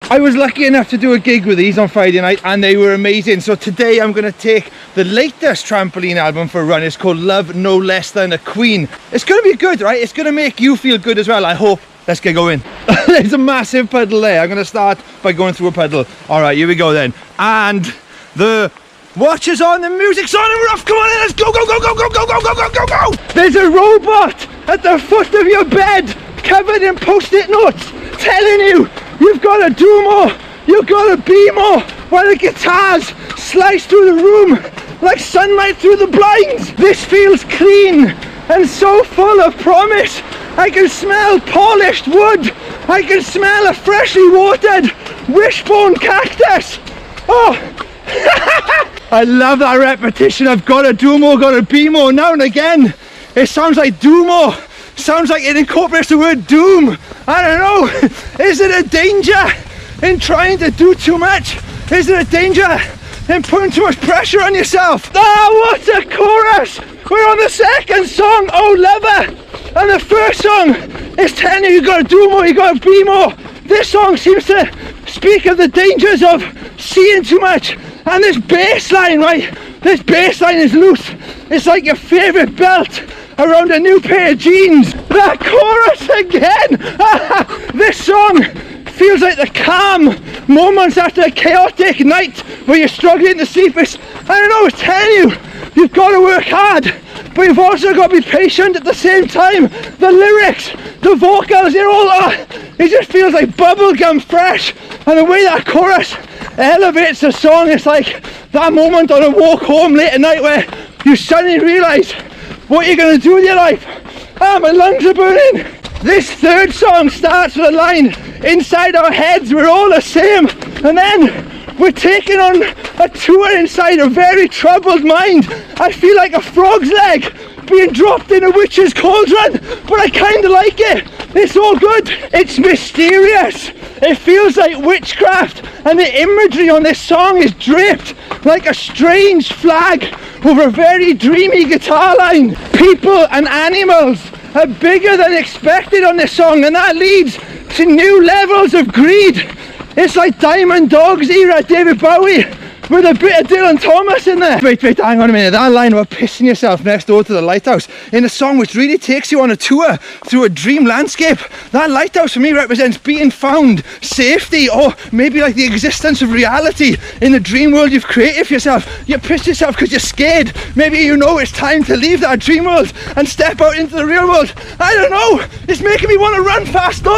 I was lucky enough to do a gig with these on Friday night and they were amazing. So today I'm going to take the latest Trampoline album for a run. It's called Love No Less Than a Queen. It's going to be good, right? It's going to make you feel good as well, I hope. Let's get going. There's a massive puddle there. I'm going to start by going through a puddle. All right, here we go then. And the watch is on, the music's on, and we're off. Come on in, let's go, go, go, go, go, go, go, go, go, go, go. There's a robot at the foot of your bed, covered in post-it notes, telling you you've got to do more, you've got to be more, while the guitars slice through the room like sunlight through the blinds. This feels clean and so full of promise. I can smell polished wood. I can smell a freshly watered wishbone cactus. Oh, I love that repetition. I've got to do more, got to be more. Now and again, it sounds like do more. Sounds like it incorporates the word doom. I don't know. Is it a danger in trying to do too much? Is it a danger in putting too much pressure on yourself? Ah, what a chorus! We're on the second song, Oh Lover. And the first song is telling you got to do more, you got to be more. This song seems to speak of the dangers of seeing too much. And this bass line, right? This bass line is loose. It's like your favourite belt around a new pair of jeans. That chorus again! This song feels like the calm moments after a chaotic night where you're struggling to sleep. I don't know, it's telling you you've got to work hard, but you've also got to be patient at the same time. The lyrics, the vocals, they're all, it just feels like bubblegum fresh. And the way that chorus elevates the song, it's like that moment on a walk home late at night where you suddenly realise what you're going to do with your life. Ah, my lungs are burning. This third song starts with a line, inside our heads we're all the same, and then we're taking on a tour inside a very troubled mind. I feel like a frog's leg being dropped in a witch's cauldron, but I kind of like it. It's all good. It's mysterious. It feels like witchcraft, and the imagery on this song is draped like a strange flag over a very dreamy guitar line. People and animals are bigger than expected on this song, and that leads to new levels of greed. It's like Diamond Dogs era David Bowie with a bit of Dylan Thomas in there. Wait, hang on a minute. That line about pissing yourself next door to the lighthouse in a song which really takes you on a tour through a dream landscape. That lighthouse for me represents being found, safety, or maybe like the existence of reality in the dream world you've created for yourself. You piss yourself because you're scared. Maybe you know it's time to leave that dream world and step out into the real world. I don't know. It's making me want to run faster.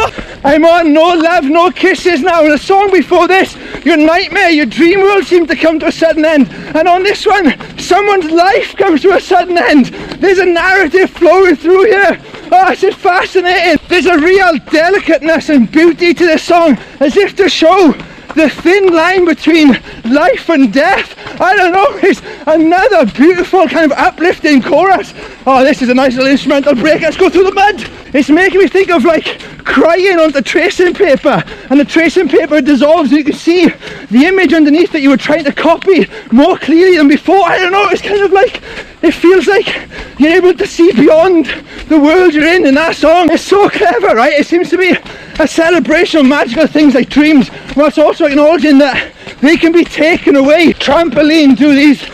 I'm on No Love, No Kisses now. In the song before this, your nightmare, your dream world seemed to come to a sudden end, and on this one someone's life comes to a sudden end. There's a narrative flowing through here. Oh, it's just fascinating. There's a real delicateness and beauty to this song, as if to show the thin line between life and death. I don't know, it's another beautiful kind of uplifting chorus. Oh, this is a nice little instrumental break. Let's go through the mud. It's making me think of like crying onto tracing paper, and the tracing paper dissolves and you can see the image underneath that you were trying to copy more clearly than before. I don't know, it's kind of like, it feels like you're able to see beyond the world you're in that song. It's so clever, right? It seems to be a celebration of magical things like dreams, whilst also acknowledging that they can be taken away. Trampoline do these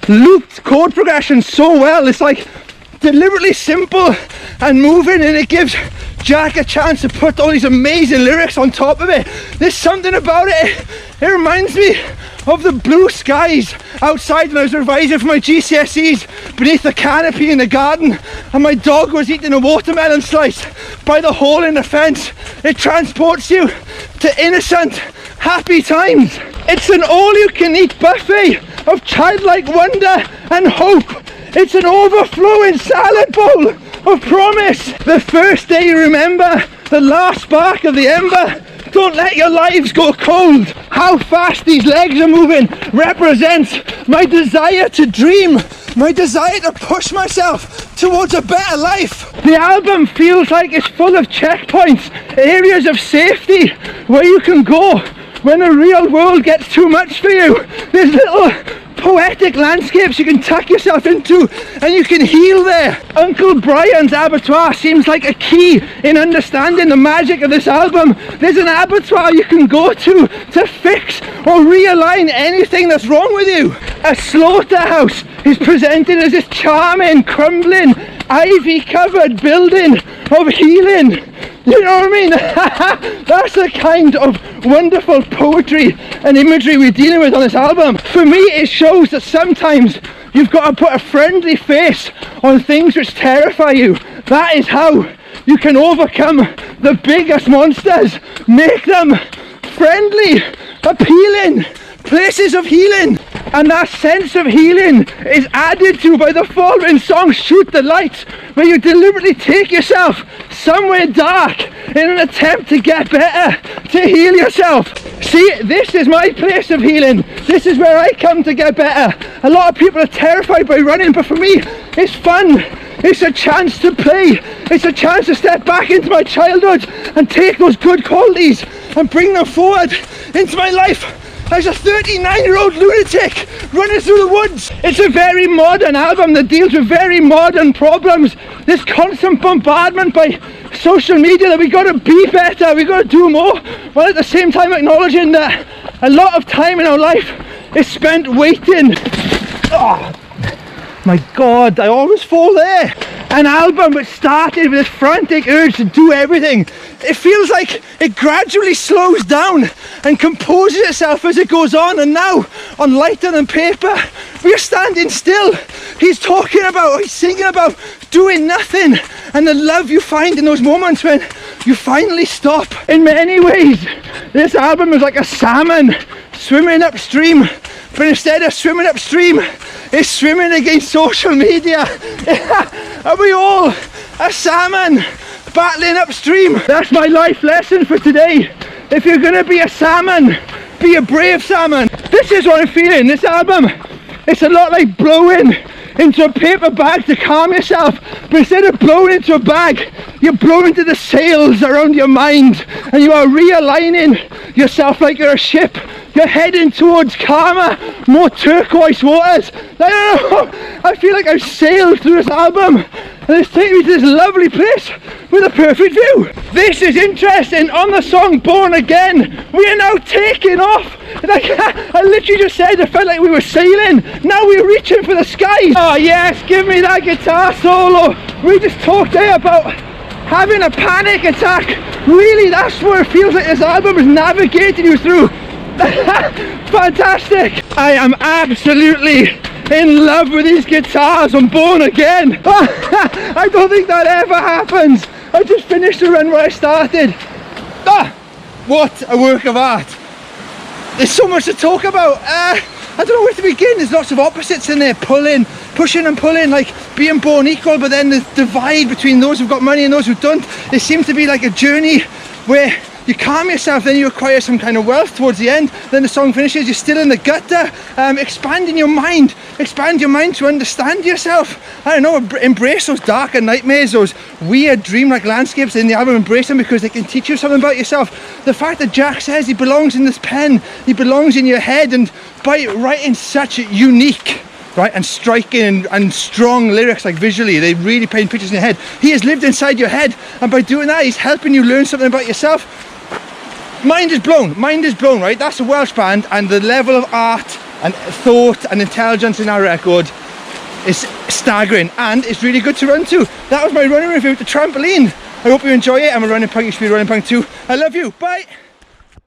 looped chord progressions so well. It's like deliberately simple and moving, and it gives Jack a chance to put all these amazing lyrics on top of it. There's something about it. It reminds me of the blue skies outside when I was revising for my GCSEs beneath the canopy in the garden, and my dog was eating a watermelon slice by the hole in the fence. It transports you to innocent, happy times. It's an all-you-can-eat buffet of childlike wonder and hope. It's an overflowing salad bowl of promise. The first day you remember, the last spark of the ember. Don't let your lives go cold. How fast these legs are moving represents my desire to dream, my desire to push myself towards a better life. The album feels like it's full of checkpoints, areas of safety where you can go when the real world gets too much for you. There's little poetic landscapes you can tuck yourself into and you can heal there. Uncle Brian's abattoir seems like a key in understanding the magic of this album. There's an abattoir you can go to fix or realign anything that's wrong with you. A slaughterhouse is presented as this charming, crumbling, ivy-covered building of healing. You know what I mean? That's the kind of wonderful poetry and imagery we're dealing with on this album. For me, it shows that sometimes you've got to put a friendly face on things which terrify you. That is how you can overcome the biggest monsters. Make them friendly, appealing, places of healing. And that sense of healing is added to by the following song, Shoot the Light, where you deliberately take yourself somewhere dark in an attempt to get better, to heal yourself. See, this is my place of healing. This is where I come to get better. A lot of people are terrified by running, but for me, it's fun. It's a chance to play. It's a chance to step back into my childhood and take those good qualities and bring them forward into my life as a 39-year-old lunatic running through the woods. It's a very modern album that deals with very modern problems. This constant bombardment by social media that we got to be better, we got to do more, while at the same time acknowledging that a lot of time in our life is spent waiting. Oh my God, I always fall there. An album which started with this frantic urge to do everything. It feels like it gradually slows down and composes itself as it goes on, and now, on lighter than paper, we are standing still. He's singing about doing nothing and the love you find in those moments when you finally stop. In many ways, this album is like a salmon swimming upstream, but instead of swimming upstream, it's swimming against social media. Are we all a salmon battling upstream? That's my life lesson for today. If you're gonna be a salmon, be a brave salmon. This is what I'm feeling. This album, it's a lot like blowing into a paper bag to calm yourself, but instead of blowing into a bag, you're blowing into the sails around your mind, and you are realigning yourself like you're a ship. You're heading towards calmer, more turquoise waters. I don't know, I feel like I've sailed through this album and it's taken me to this lovely place with a perfect view. This is interesting. On the song Born Again, we are now taking off. Like, I literally just said it felt like we were sailing. Now we're reaching for the skies. Oh yes, give me that guitar solo. We just talked there about having a panic attack. Really, that's what it feels like this album is navigating you through. Fantastic! I am absolutely in love with these guitars. I'm born again. I don't think that ever happens. I just finished the run where I started. What a work of art. There's so much to talk about. I don't know where to begin. There's lots of opposites in there, pushing and pulling, like being born equal, but then the divide between those who've got money and those who don't. It seems to be like a journey where you calm yourself, then you acquire some kind of wealth towards the end, then the song finishes, you're still in the gutter. Expand your mind to understand yourself. I don't know, embrace those darker nightmares, those weird dreamlike landscapes in the album, embrace them because they can teach you something about yourself. The fact that Jack says he belongs in this pen, he belongs in your head, and by writing such unique, right, and striking and strong lyrics, like visually, they really paint pictures in your head. He has lived inside your head, and by doing that, he's helping you learn something about yourself. Mind is blown, right? That's a Welsh band, and the level of art and thought and intelligence in our record is staggering, and it's really good to run to. That was my running review of the Trampoline. I hope you enjoy it. I'm a running punk, you should be a running punk too. I love you, bye!